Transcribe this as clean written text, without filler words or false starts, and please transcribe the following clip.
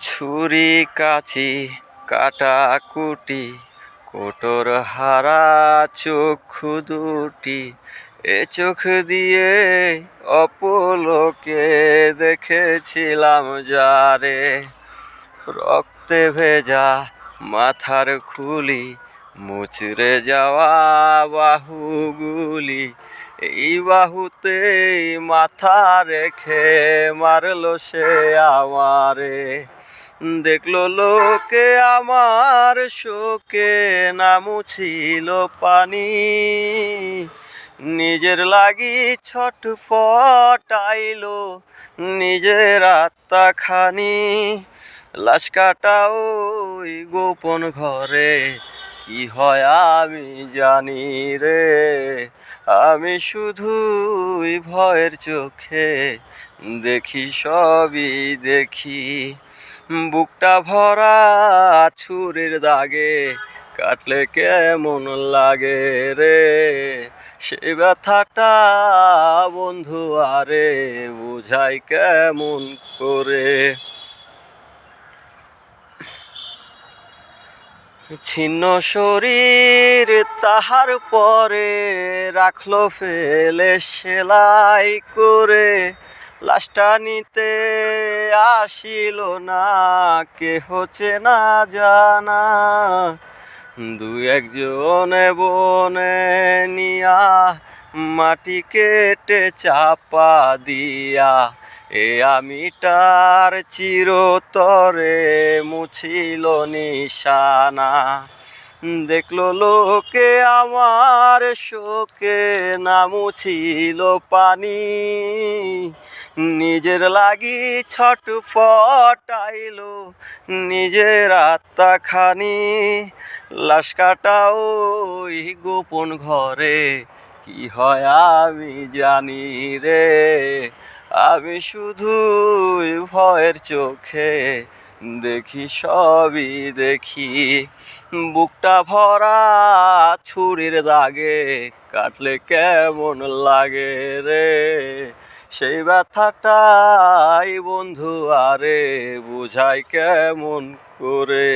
ছুরি কাঁচি কাটাকুটি কোটর হারা চক্ষু দুটি, এ চোখ দিয়ে অপলোকে দেখেছিলাম যারে। রক্তে ভেজা মাথার খুলি, মুচড়ে যাওয়া বাহুগুলি, এই বাহুতেই মাথা রেখে মারলো সে আমারে। দেখলো লোকে আমার শোকে, না মুছিল পানি, নিজের লাগি ছটফটাইলো নিজের আত্মা খানি। লাশ কাটা ওই গোপন ঘরে কি হয় আমি জানি রে, আমি শুধুই ভয়ের চোখে দেখি, সবই দেখি। বুকটা ভরা ছুরির দাগে কাটলে কেমন লাগে রে, সেই ব্যথাটা বন্ধু আরে বুঝাই কেমন করে। ছিন্ন শরীর তাহার পরে রাখলো ফেলে সেলাই করে, লাশটা নিতে আসিল না কেহ চেনা জানা। দু একজনে বনে নিয়া মাটি কেটে চাপা দিয়া, এ আমিটার চিরতরে মুছিল নিশানা। দেখলো লোকে আমার শোকে, না মুছিল পানি, নিজের লাগি ছটফটাইলো নিজের আত্মা খানি। লাশ কাটা ওই গোপন ঘরে কি হয় আমি জানি রে, আমি শুধুই ভয়ের চোখে দেখি, সবই দেখি। বুকটা ভরা ছুরির দাগে কাটলে কেমন লাগে রে, সেই ব্যথাটাই বন্ধু আরে বুঝাই কেমন করে।